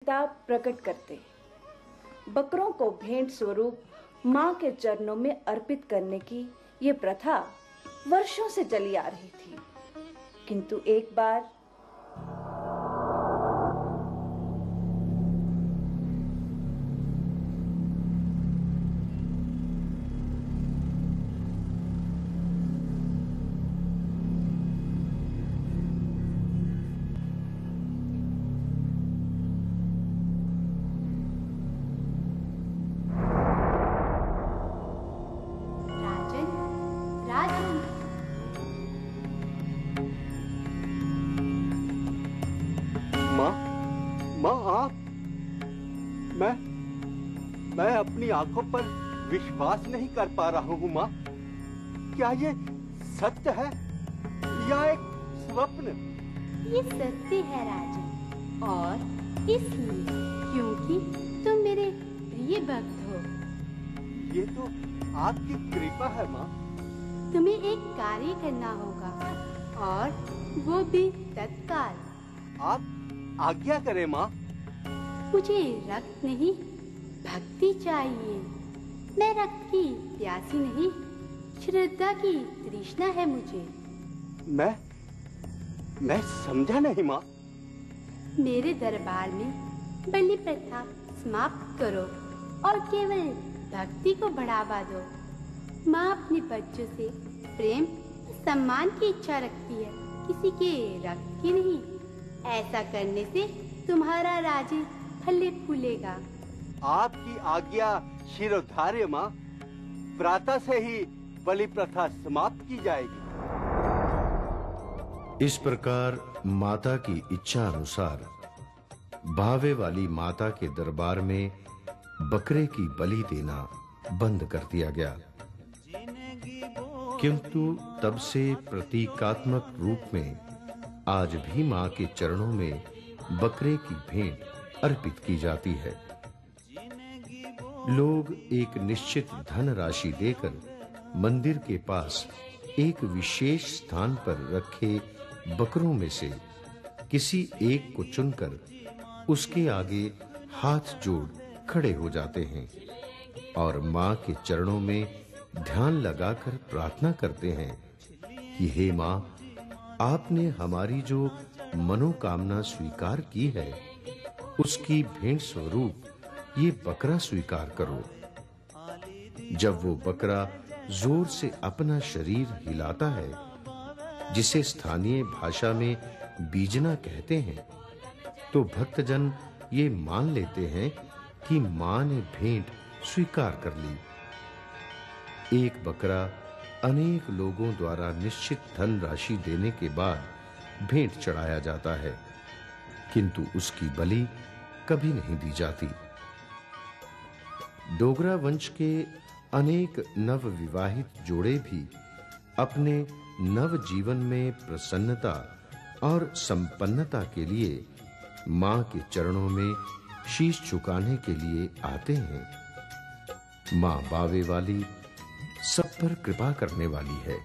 पिता प्रकट करते। बकरों को भेंट स्वरूप मां के चरणों में अर्पित करने की ये प्रथा वर्षों से चली आ रही थी, किंतु एक बार मैं अपनी आंखों पर विश्वास नहीं कर पा रहा हूँ माँ। क्या ये सत्य है या एक स्वप्न? ये सत्य है राजन, और इसलिए क्योंकि तुम मेरे प्रिय भक्त हो। ये तो आपकी कृपा है माँ। तुम्हें एक कार्य करना होगा, और वो भी तत्काल। आप आज्ञा करें माँ। मुझे रक्त नहीं, भक्ति चाहिए। मैं रक्त की प्यासी नहीं, श्रद्धा की तृष्णा है मुझे। मैं समझा नहीं माँ। मेरे दरबार में बलि प्रथा समाप्त करो और केवल भक्ति को बढ़ावा दो। माँ अपने बच्चों से प्रेम सम्मान की इच्छा रखती है, किसी के रक्त की नहीं। ऐसा करने से तुम्हारा राज्य फले फूलेगा। आपकी आज्ञा शिरोधार्य माँ। प्रातः से ही बलि प्रथा समाप्त की जाएगी। इस प्रकार माता की इच्छा अनुसार भावे वाली माता के दरबार में बकरे की बलि देना बंद कर दिया गया, किंतु तब से प्रतीकात्मक रूप में आज भी मां के चरणों में बकरे की भेंट अर्पित की जाती है। लोग एक निश्चित धन राशि देकर मंदिर के पास एक विशेष स्थान पर रखे बकरों में से किसी एक को चुनकर उसके आगे हाथ जोड़ खड़े हो जाते हैं और मां के चरणों में ध्यान लगाकर प्रार्थना करते हैं कि हे मां, आपने हमारी जो मनोकामना स्वीकार की है, उसकी भेंट स्वरूप ये बकरा स्वीकार करो। जब वो बकरा जोर से अपना शरीर हिलाता है, जिसे स्थानीय भाषा में बीजना कहते हैं, तो भक्तजन ये मान लेते हैं कि मां ने भेंट स्वीकार कर ली। एक बकरा अनेक लोगों द्वारा निश्चित धन राशि देने के बाद भेंट चढ़ाया जाता है, किंतु उसकी बलि कभी नहीं दी जाती। डोगरा वंश के अनेक नवविवाहित जोड़े भी अपने नव जीवन में प्रसन्नता और संपन्नता के लिए मां के चरणों में शीश झुकाने के लिए आते हैं। मां बावे वाली सब पर कृपा करने वाली है।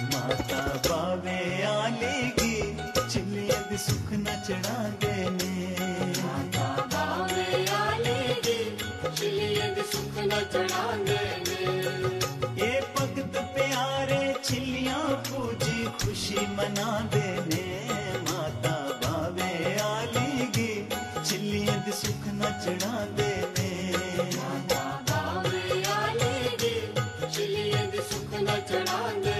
माता बावे आलेगी, चिलियद सुख न चढ़ा देने। माता बावे आलेगी, चिलियद सुख न चढ़ा देने। ये भगत प्यारे छिलियां पूजी खुशी मना देने। माता बावे आलेगी, चिलियद सुख न चढ़ा देने। माता बावे आलेगी, चिलियद सुख न चढ़ा देने।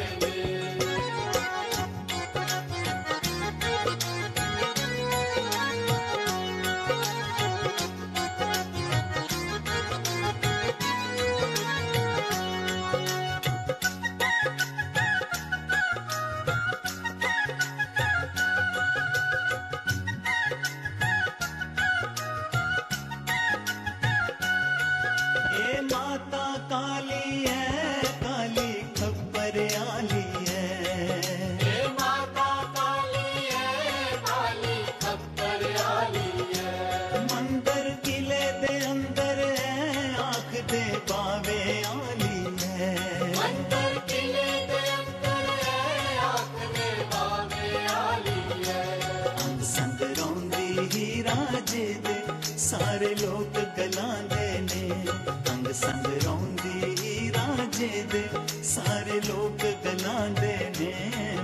कलांदे ने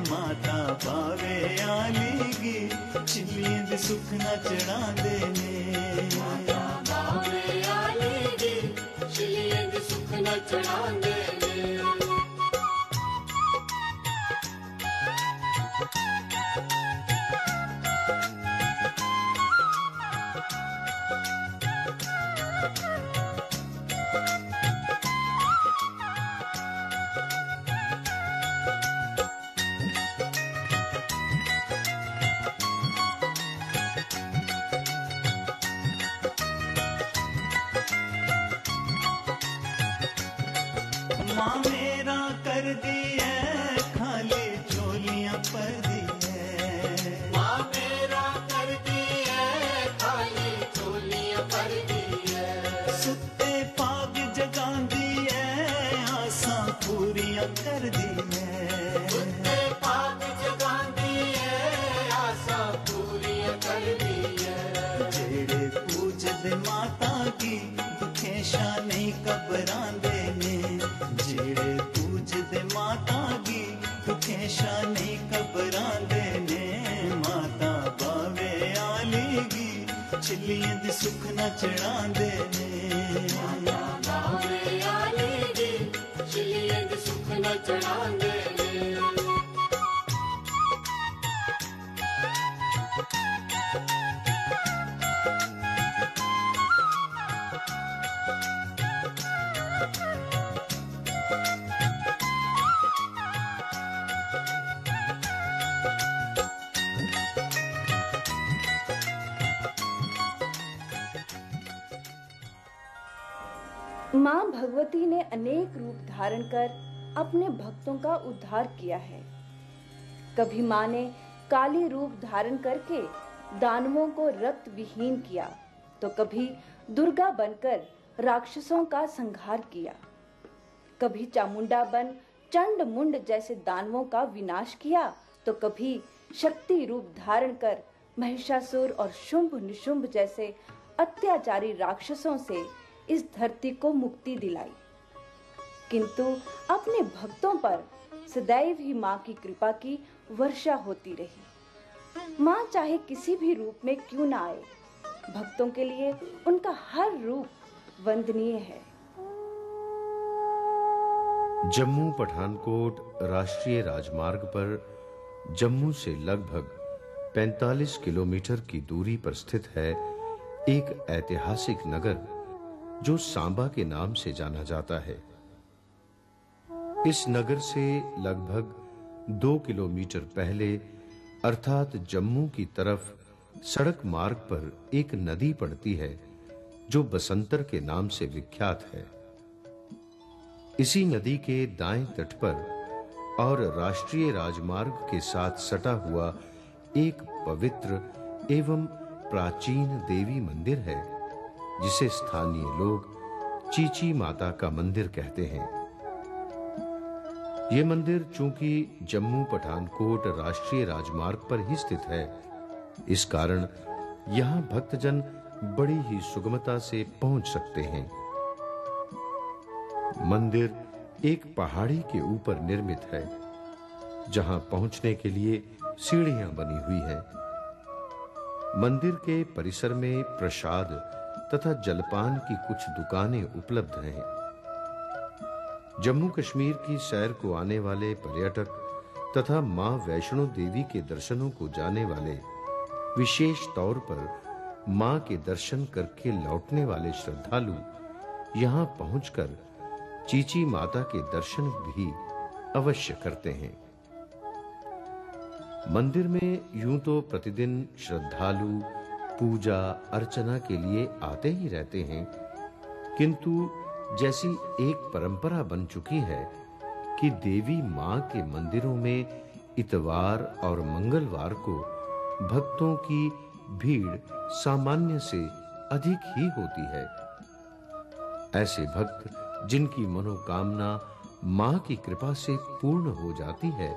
माता पावे आली गी चिल्लियां दे सुख ना चढ़ांदे ने माता पावे आली गी चिल्लियां दे सुख ना चढ़ांदे ने माँ मेरा कर दी है खाली झोलियां पर दी है माँ मेरा कर दी है खाली झोलियां पर दी है सुते पाग जगांदी है आसां पूरियां कर दी है सुते पाग जगांदी है आसां पूरियां कर दी है जेड़े पूजदे माता की दुखेशा नहीं घबरांदे जेड़े पूजदे माता गी दुखेशा नहीं घबरांदे ने माता बावे आली गी चिल्लियां दे सुख ना चढ़ांदे ने माता बावे आली गी चिल्लियां दे सुख ना चढ़ांदे ने मां भगवती ने अनेक रूप धारण कर अपने भक्तों का उद्धार किया है। कभी मां ने काली रूप धारण करके दानवों को रक्त विहीन किया, तो कभी दुर्गा बनकर राक्षसों का संहार किया। कभी चामुंडा बन चंड मुंड जैसे दानवों का विनाश किया, तो कभी शक्ति रूप धारण कर महिषासुर और शुंभ निशुंभ जैसे अत्याचारी राक्षसों से इस धरती को मुक्ति दिलाई। किंतु अपने भक्तों पर सदैव ही मां की कृपा की वर्षा होती रही। मां चाहे किसी भी रूप में क्यों ना आए, भक्तों के लिए उनका हर रूप वंदनीय है। जम्मू पठानकोट राष्ट्रीय राजमार्ग पर जम्मू से लगभग 45 किलोमीटर की दूरी पर स्थित है एक ऐतिहासिक नगर जो सांबा के नाम से जाना जाता है। इस नगर से लगभग 2 किलोमीटर पहले अर्थात जम्मू की तरफ सड़क मार्ग पर एक नदी पड़ती है जो बसंतर के नाम से विख्यात है। इसी नदी के दाएं तट पर और राष्ट्रीय राजमार्ग के साथ सटा हुआ एक पवित्र एवं प्राचीन देवी मंदिर है जिसे स्थानीय लोग चीची माता का मंदिर कहते हैं। यह मंदिर चूंकि जम्मू पठानकोट राष्ट्रीय राजमार्ग पर ही स्थित है, इस कारण यहां भक्तजन बड़ी ही सुगमता से पहुंच सकते हैं। मंदिर एक पहाड़ी के ऊपर निर्मित है, जहां पहुंचने के लिए सीढ़ियां बनी हुई हैं। मंदिर के परिसर में प्रसाद तथा जलपान की कुछ दुकानें उपलब्ध हैं। जम्मू कश्मीर की सैर को आने वाले पर्यटक तथा मां वैष्णो देवी के दर्शनों को जाने वाले, विशेष तौर पर मां के दर्शन करके लौटने वाले श्रद्धालु यहां पहुंचकर चीची माता के दर्शन भी अवश्य करते हैं। मंदिर में यूं तो प्रतिदिन श्रद्धालु पूजा अर्चना के लिए आते ही रहते हैं, किंतु जैसी एक परंपरा बन चुकी है कि देवी मां के मंदिरों में इतवार और मंगलवार को भक्तों की भीड़ सामान्य से अधिक ही होती है। ऐसे भक्त जिनकी मनोकामना मां की कृपा से पूर्ण हो जाती है,